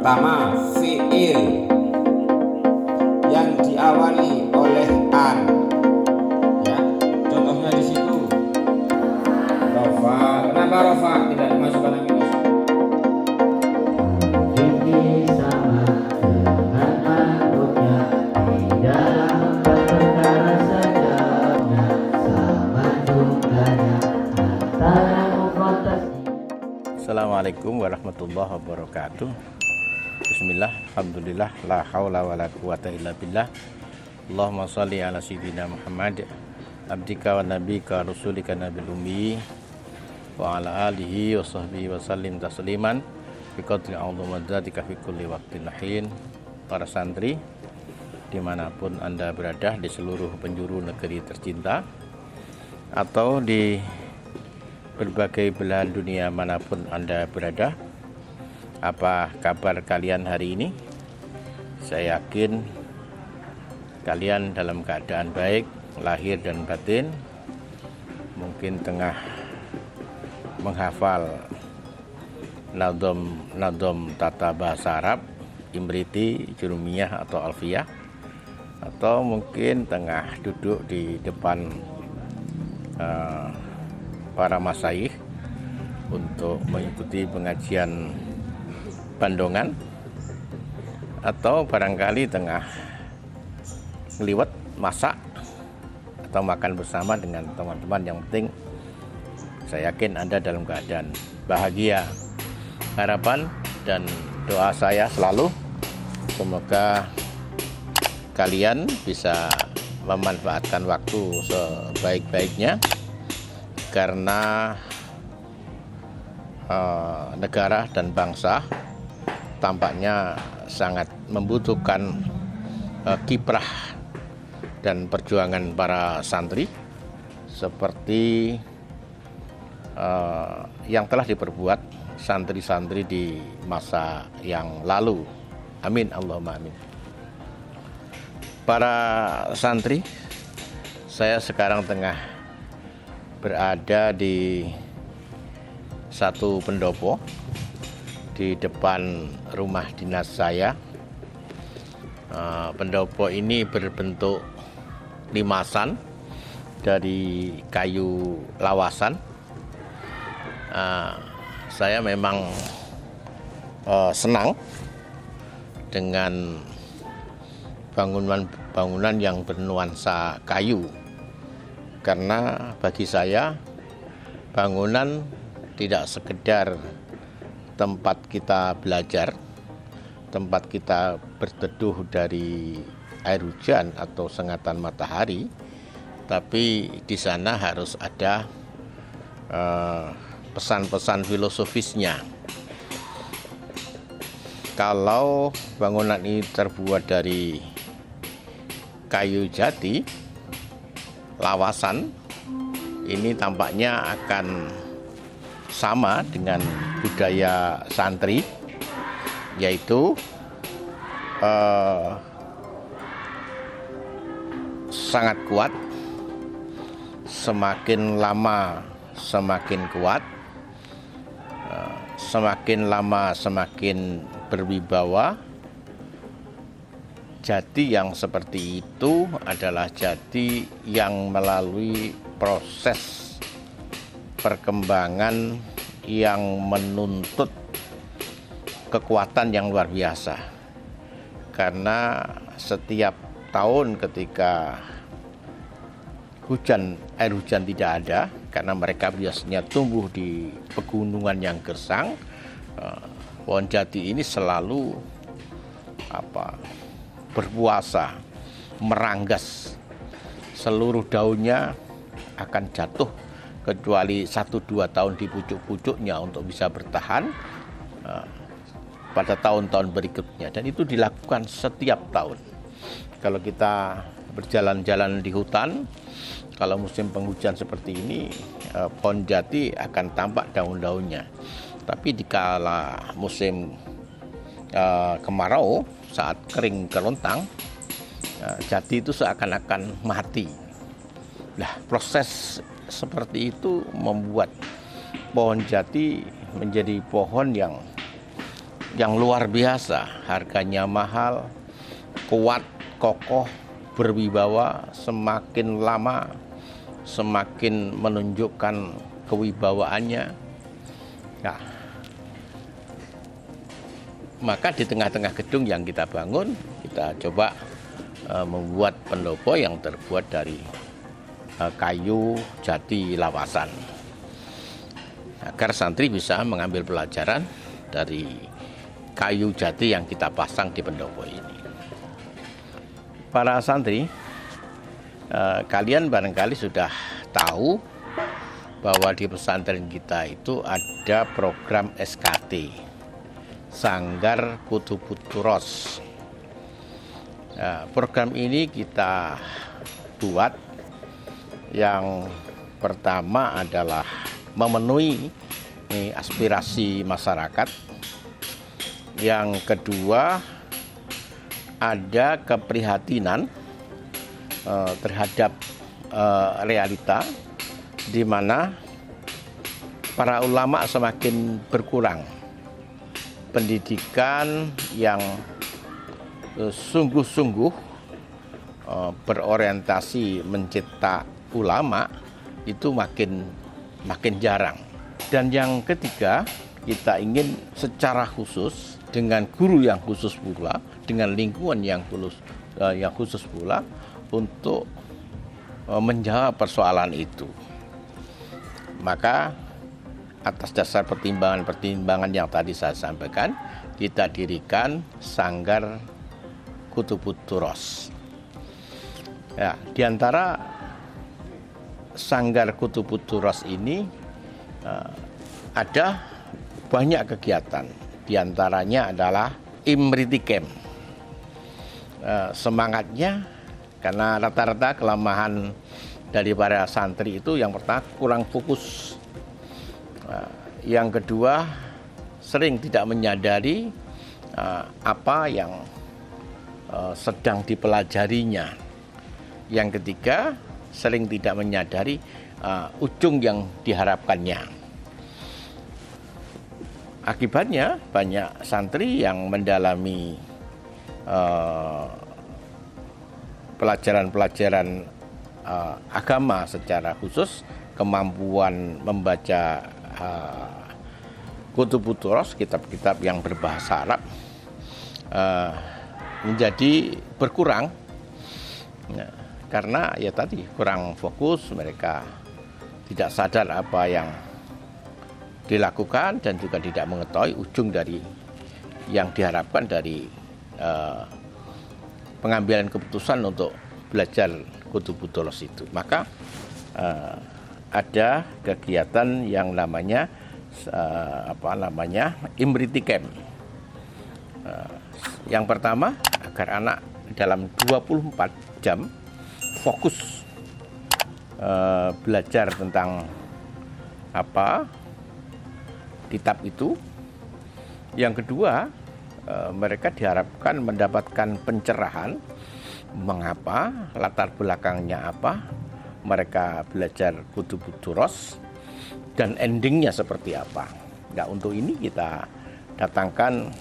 Pertama, fiil yang diawali oleh an. Ya, contohnya di situ. Rofa. Kenapa rofa tidak dimasukkan minus? Ini sama dengan makhluknya di dalam perkara saja sama jumlahnya antara mufradas. Assalamualaikum warahmatullahi wabarakatuh. Bismillah, alhamdulillah, la haula wa la quwata illa billah. Allahumma salli ala sayyidina Muhammad abdika wa nabika rasulika nabil ummi wa ala alihi wa sahbihi wa sallim tasliman bi qadri a'udzumadzatika fi kulli waqtin lahin. Para santri dimanapun Anda berada di seluruh penjuru negeri tercinta atau di berbagai belahan dunia manapun Anda berada, apa kabar kalian hari ini? Saya yakin kalian dalam keadaan baik, lahir dan batin. Mungkin tengah menghafal nadom tata bahasa Arab, Imriti, Jurumiyah atau Alfiyah, atau mungkin tengah duduk di depan para masyayikh untuk mengikuti pengajian Bandongan, atau barangkali tengah ngeliwat masak atau makan bersama dengan teman-teman. Yang penting saya yakin Anda dalam keadaan bahagia. Harapan dan doa saya selalu semoga kalian bisa memanfaatkan waktu sebaik-baiknya, karena negara dan bangsa tampaknya sangat membutuhkan kiprah dan perjuangan para santri seperti yang telah diperbuat santri-santri di masa yang lalu. Amin, Allahumma amin. Para santri, saya sekarang tengah berada di satu pendopo di depan rumah dinas saya. Pendopo ini berbentuk limasan dari kayu lawasan. Saya memang senang dengan bangunan yang bernuansa kayu, karena bagi saya bangunan tidak sekedar tempat kita belajar, tempat kita berteduh dari air hujan atau sengatan matahari, tapi di sana harus ada pesan-pesan filosofisnya. Kalau bangunan ini terbuat dari kayu jati, lawasan, ini tampaknya akan sama dengan budaya santri, yaitu sangat kuat, semakin lama semakin kuat, semakin lama semakin berwibawa. Jati yang seperti itu adalah jati yang melalui proses perkembangan yang menuntut kekuatan yang luar biasa. Karena setiap tahun ketika air hujan tidak ada, karena mereka biasanya tumbuh di pegunungan yang gersang, pohon jati ini selalu berpuasa, meranggas. Seluruh daunnya akan jatuh kecuali 1-2 tahun di pucuk-pucuknya untuk bisa bertahan pada tahun-tahun berikutnya, dan itu dilakukan setiap tahun. Kalau kita berjalan-jalan di hutan, kalau musim penghujan seperti ini, pohon jati akan tampak daun-daunnya. Tapi dikala musim kemarau, saat kering kerontang, jati itu seakan-akan mati. Nah, proses seperti itu membuat pohon jati menjadi pohon yang yang luar biasa, harganya mahal, kuat, kokoh, berwibawa, semakin lama semakin menunjukkan kewibawaannya. Nah, maka di tengah-tengah gedung yang kita bangun, kita coba membuat pendopo yang terbuat dari kayu jati lawasan, agar santri bisa mengambil pelajaran dari kayu jati yang kita pasang di pendopo ini. Para santri, kalian barangkali sudah tahu bahwa di pesantren kita itu ada program SKT, Sanggar Kutubut Turos. Program ini kita buat, yang pertama adalah memenuhi aspirasi masyarakat. Yang kedua, ada keprihatinan terhadap realita di mana para ulama semakin berkurang. Pendidikan yang sungguh-sungguh berorientasi mencetak ulama itu makin jarang. Dan yang ketiga, kita ingin secara khusus dengan guru yang khusus pula, dengan lingkungan yang khusus pula untuk menjawab persoalan itu. Maka atas dasar pertimbangan yang tadi saya sampaikan, kita dirikan Sanggar Kutubut Turos. Ya, di antara Sanggar Kutubut Turos ini ada banyak kegiatan. Di antaranya adalah Imriti Camp. Semangatnya karena rata-rata kelemahan dari para santri itu, yang pertama kurang fokus, yang kedua sering tidak menyadari apa yang sedang dipelajarinya, yang ketiga sering tidak menyadari ujung yang diharapkannya. Akibatnya banyak santri yang mendalami pelajaran-pelajaran agama secara khusus, kemampuan membaca Kutubut Turos, kitab-kitab yang berbahasa Arab, menjadi berkurang, karena ya tadi kurang fokus, mereka tidak sadar apa yang dilakukan dan juga tidak mengetahui ujung dari yang diharapkan dari pengambilan keputusan untuk belajar Kutubut Turos itu. Maka ada kegiatan yang namanya Imriti Camp. Yang pertama, agar anak dalam 24 jam fokus belajar tentang kitab itu. Yang kedua, mereka diharapkan mendapatkan pencerahan mengapa, latar belakangnya apa, mereka belajar Kutubut Turos, dan endingnya seperti apa. Nah, untuk ini kita datangkan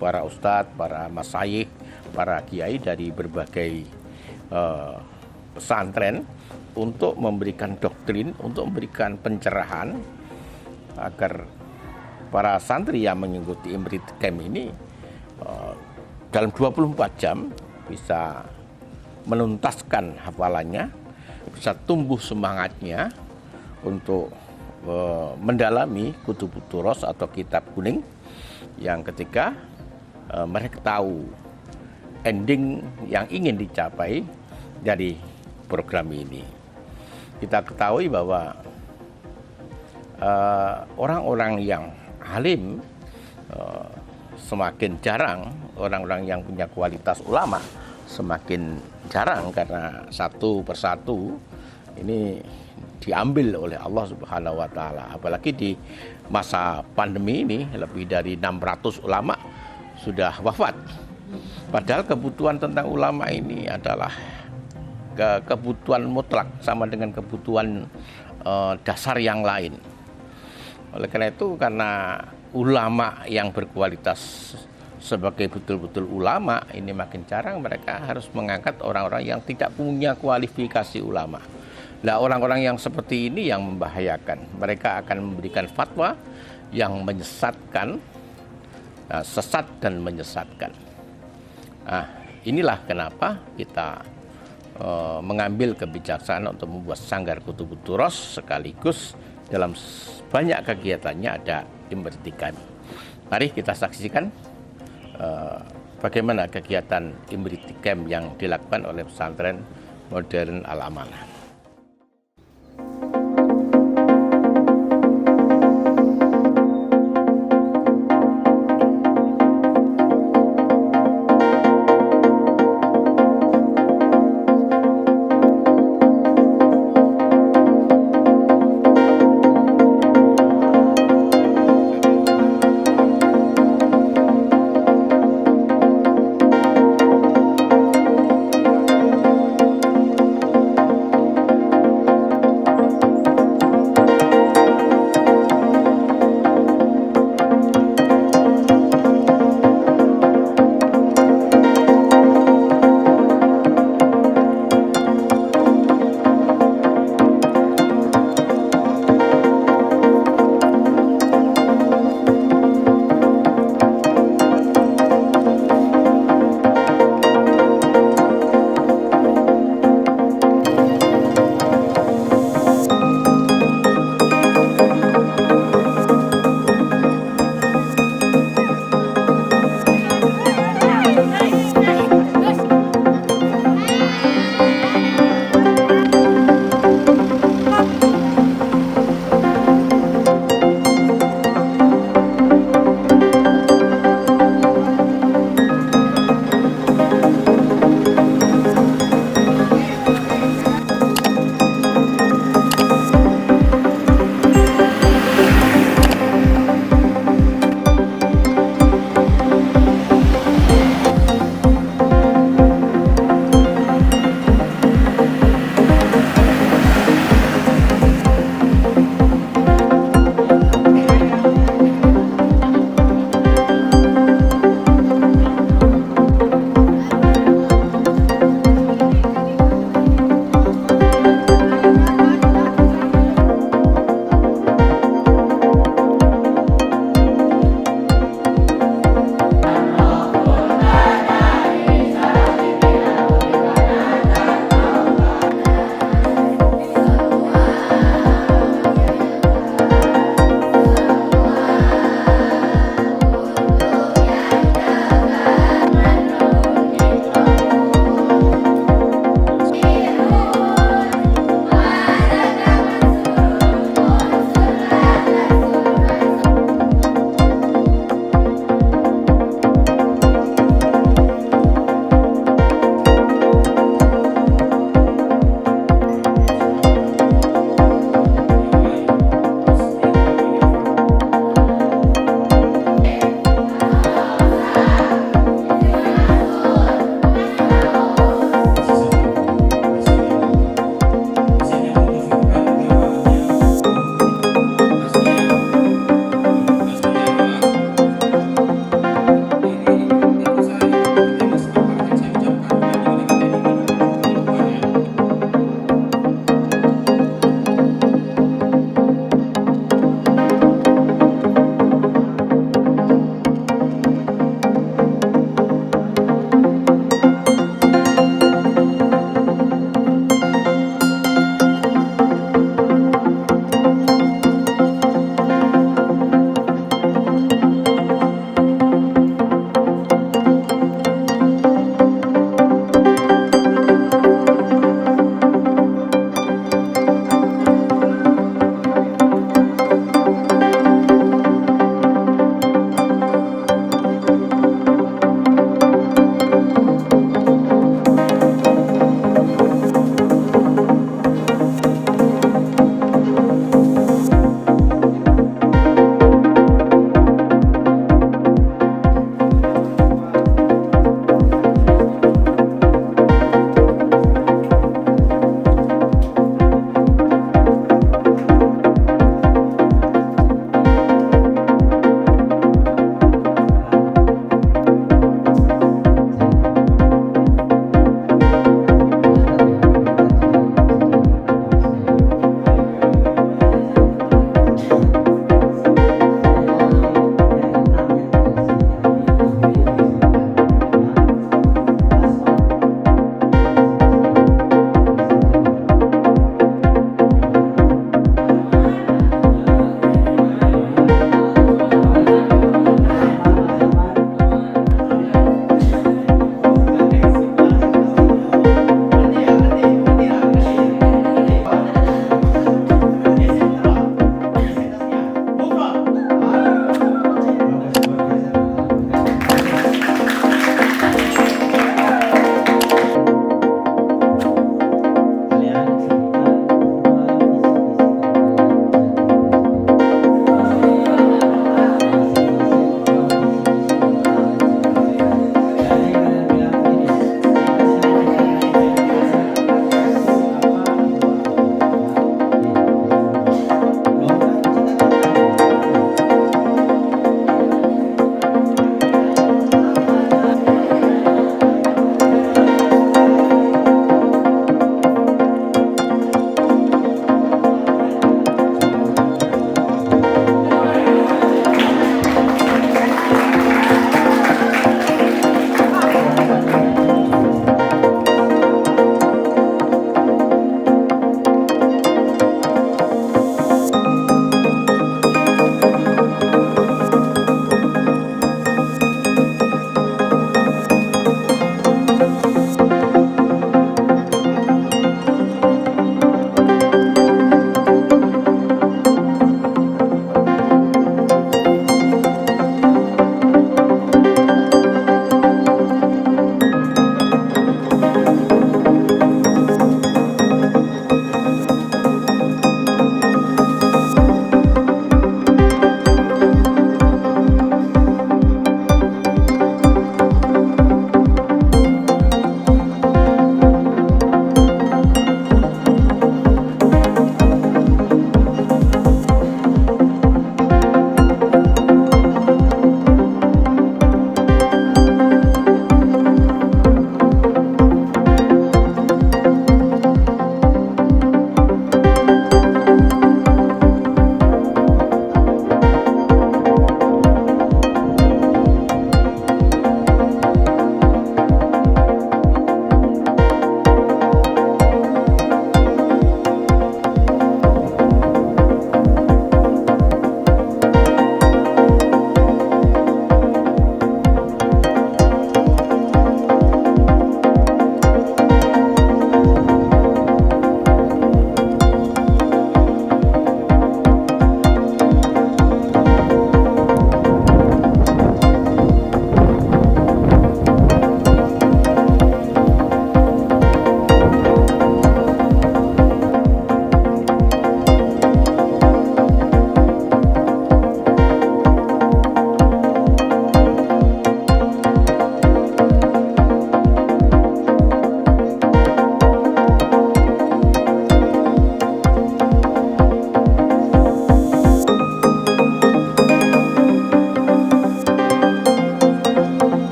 para ustadz, para masyayikh, para kiai dari berbagai pesantren untuk memberikan doktrin, untuk memberikan pencerahan agar para santri yang mengikuti Imriti Camp ini dalam 24 jam bisa menuntaskan hafalannya, bisa tumbuh semangatnya untuk mendalami Kutubut Turos atau kitab kuning. Yang ketiga, mereka tahu ending yang ingin dicapai dari program ini. Kita ketahui bahwa orang-orang yang alim semakin jarang, orang-orang yang punya kualitas ulama semakin jarang, karena satu persatu ini diambil oleh Allah Subhanahu wa taala. Apalagi di masa pandemi ini lebih dari 600 ulama sudah wafat. Padahal kebutuhan tentang ulama ini adalah kebutuhan mutlak, sama dengan kebutuhan dasar yang lain. Oleh karena itu, karena ulama yang berkualitas sebagai betul-betul ulama ini makin jarang. Mereka harus mengangkat orang-orang yang tidak punya kualifikasi ulama. Nah, orang-orang yang seperti ini yang membahayakan. Mereka akan memberikan fatwa yang menyesatkan, sesat dan menyesatkan. Nah, inilah kenapa kita mengambil kebijaksanaan untuk membuat Sanggar Kutubu Turos, sekaligus dalam banyak kegiatannya ada Imriti Camp. Mari kita saksikan bagaimana kegiatan Imriti Camp yang dilakukan oleh pesantren modern Al-Amanah.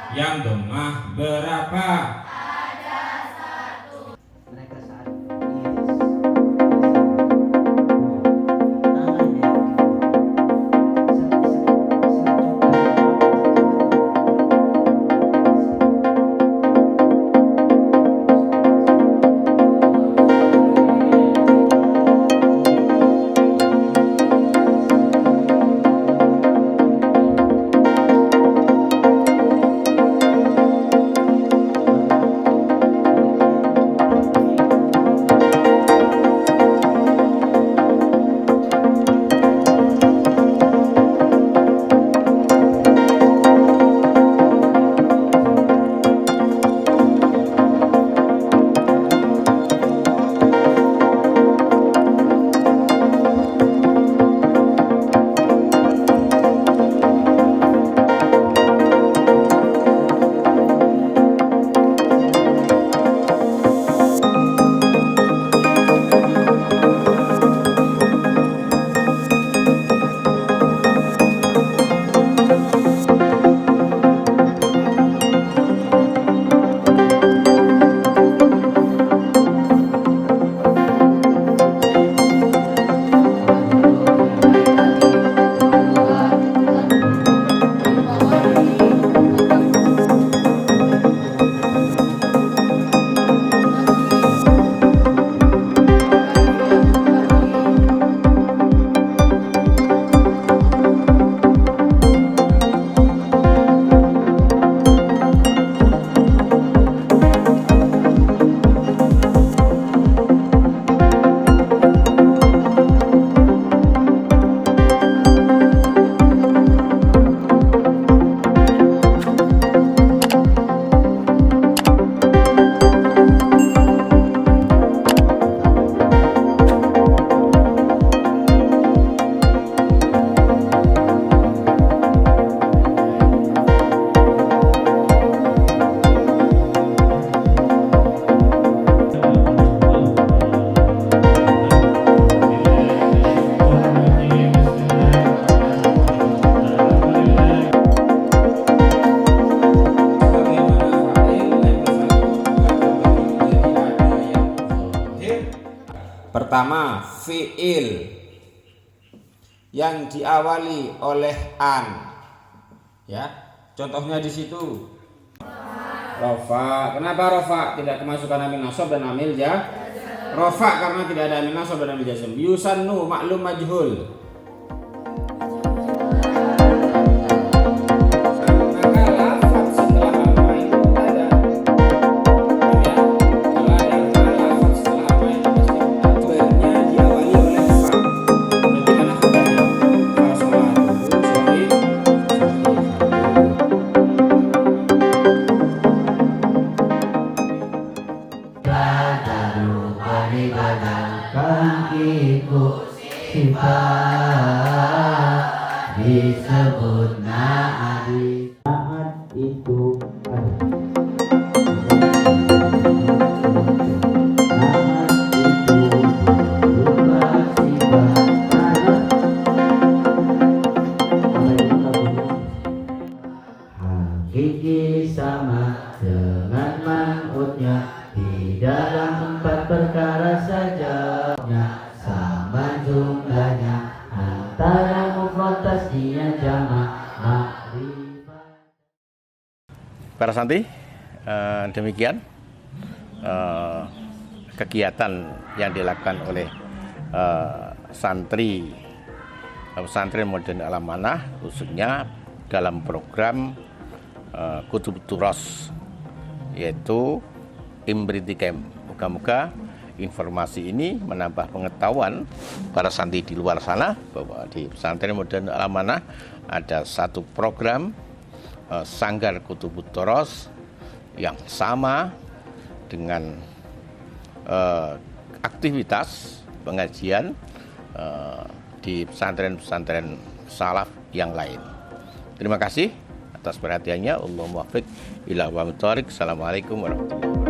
Yang domah berapa? Mereka saat tangannya Pertama, fiil yang diawali oleh an. Ya, contohnya di situ. Rofa. Kenapa rofa? Tidak kemasukan amil nasab dan amil rofa karena tidak ada amil nasab dan amil jazm. Yusannu maklum majhul. disebut naadi. Saat itu hakiki sama dengan man'utnya di dalam 4 perkara saja, sama jumlahnya antara mufrad tasniyah jamak makrifat. Para santri, demikian kegiatan yang dilakukan oleh santri pesantren modern Al-Amanah, khususnya dalam program Kutub Turos, yaitu Imriti Camp. Moga-moga informasi ini menambah pengetahuan para santri di luar sana bahwa di pesantren modern Al-Amanah ada satu program Sanggar Kutub Turos yang sama dengan aktivitas pengajian di pesantren-pesantren salaf yang lain. Terima kasih atas perhatiannya. Allahumma waffiq ila aqwamit thoriq. Assalamualaikum warahmatullahi wabarakatuh.